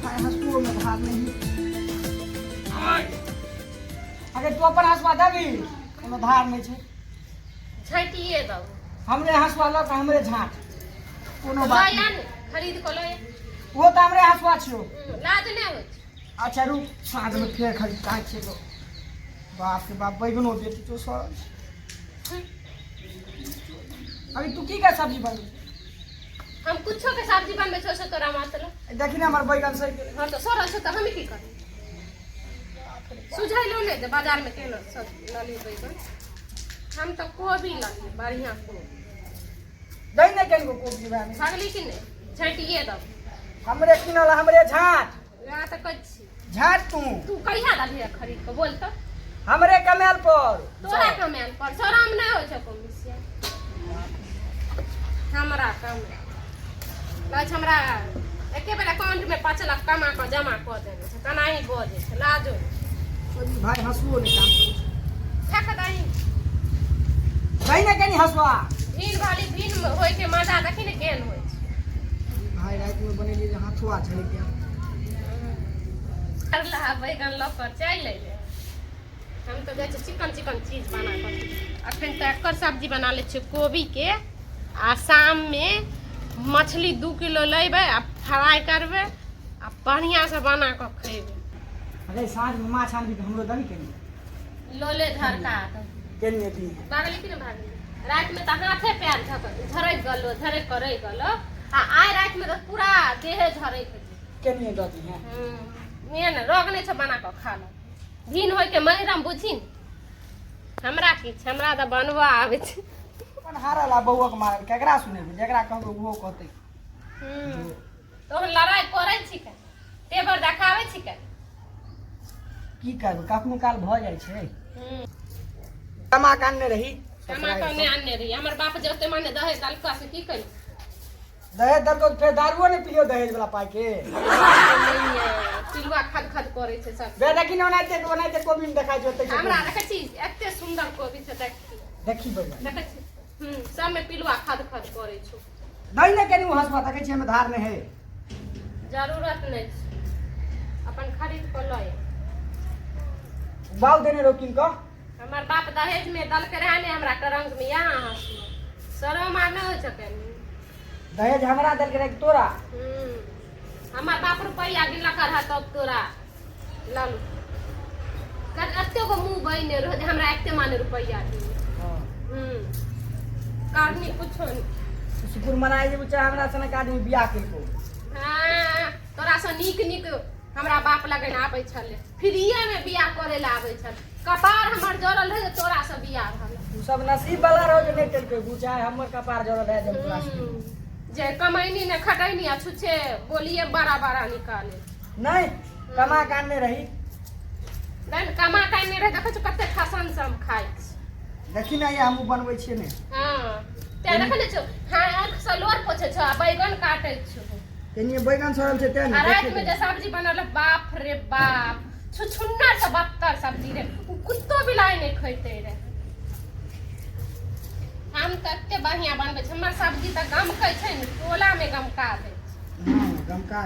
भाई हंसुओ में धार नहीं। अगर तू अपन हंसवा देबी कोनो धार नहीं छे। छाटिए दो हमरे हंसवा लो का हमरे झाट कोनो बात लाया नहीं। ने खरीद को लाया वो तो हमरे हंसवा छियो। लाज ने हो अच्छा रुक साँझ में फिर खरीद काहे छे तो बाप रे बाप बैगनो बेटी तो सर। अभी तू की का सब्जी बनी? हम कुछो के सब्जी बनबे छो से तोरा मतलब देखी ना हमार बैगन सही। हां तो सरल छ त हम की करी सुझाई लो ने जे बाजार में केलो सब लाली बैगन हम तो कोबी लाली बढ़िया को दई ने केन को कोबी बानी भागली कि ने छाटिए दो हमरे किनल हमरे झाट या त कच्ची झाट तू कहिया लाली खरीद को बोल तो हमरे कमेल पर तोरा कमेल पर शरम नहीं हो छ कमिसिया हमरा कम लाज हमरा एके बेर अकाउंट में 5 लाख कमा के जमा कर देने छै तना ही बोझे छै लाजो अभी भाई हंसुओ ने काम करे फेक दही दई ने केनी हंसवा भीन वाली भीन होय के मजा देखी ने केन होय छै भाई रात में बनेली जे हाथवा झड़ गया करला बैगन लकर चल ले हम तो जाय छै चिकन चीज बना कर अखन त एकर सब्जी बना ले छै कोबी के आ शाम में मछली 2 किलो लेबे आ फ्राई करबे आ बढ़िया से बना के खइबे अरे साँझ में माछ आनबी हमरो दनी केनी लोले झरका केनी दी भागली कि ने भागली रात में त हाथे पैर झरक गलो आ आय रात में तो पूरा देह झरक केनी दती है मेन रोग नहीं छ बना के खा लो दिन होय के महिरम बुझिन हमरा की छै हमरा त बनवा आवे छै अपन हारला बौआ के मारल केकरा सुनेबे जेकरा कहबो वो कहतै तो लड़ाई करे छी के तेवर देखावे छी के की करब कखनो काल भ जाय छै कमा कानने रही कमा के ने आने रही हमर बाप जते माने दहेज दलका से की करी दहेज दर को फिर दारुओ ने पियो दहेज वाला पाई के पिलुआ खद करे छै सब बे देखी ने ओनाइते कोबी में देखाइ जोतै छै हमरा देखे छी एते सुंदर कोबी छै देखी बजा देखे छी सब में पिलुआ खद करे छै नहीं ने केनी हंसवा देखे छी हमें धार नहीं है जरूरत नहीं छै अपन खरीद को लए बाऊ देने रोकिन को हमर बाप दहेज में दल के रहे ने हमरा करंग में यहाँ हंसू शरम आ न हो सके दहेज हमरा दल के रख तोरा हमर बाप रुपया गिनला कर तब तोरा लालू कर एते को मुंह बइने रह जे हमरा एते माने रुपया दी हां कारनी कुछो नहीं शुक्र मनाई जे चाहे हमरा सनक आदमी बियाह केलको हां तोरा से नीक हमरा बाप लगन आबै छले फ्रीए में बियाह करे ला आबै छल कपार हमर जरल रहे तोरा से बियाह भला तू सब नसीब वाला रहो जे नहीं केलको बुझाय हमर कपार जरल है जब तोरा से जे कमैनी ने खटैनी आ छुछे बोलिए बड़ा निकाले नहीं कमा कानने रही नहीं कमा काने रहे देखो कते खसन से हम खाइ देखी ना ये हम बनबै छियै ने हां ते देखले छ हां आंख से लोर पोछे छ बैगन काटै छ केनी बैगन सरल छै ते ने रात में जे सब्जी बनल बाप रे बाप छुछुन्ना से बत्तर सब्जी रे कुत्तो बिलाई नहीं खइते रे हम तत्ते बढ़िया बनबै छ हमर सब्जी त गमकै छै ने टोला में गमका दे हां गमका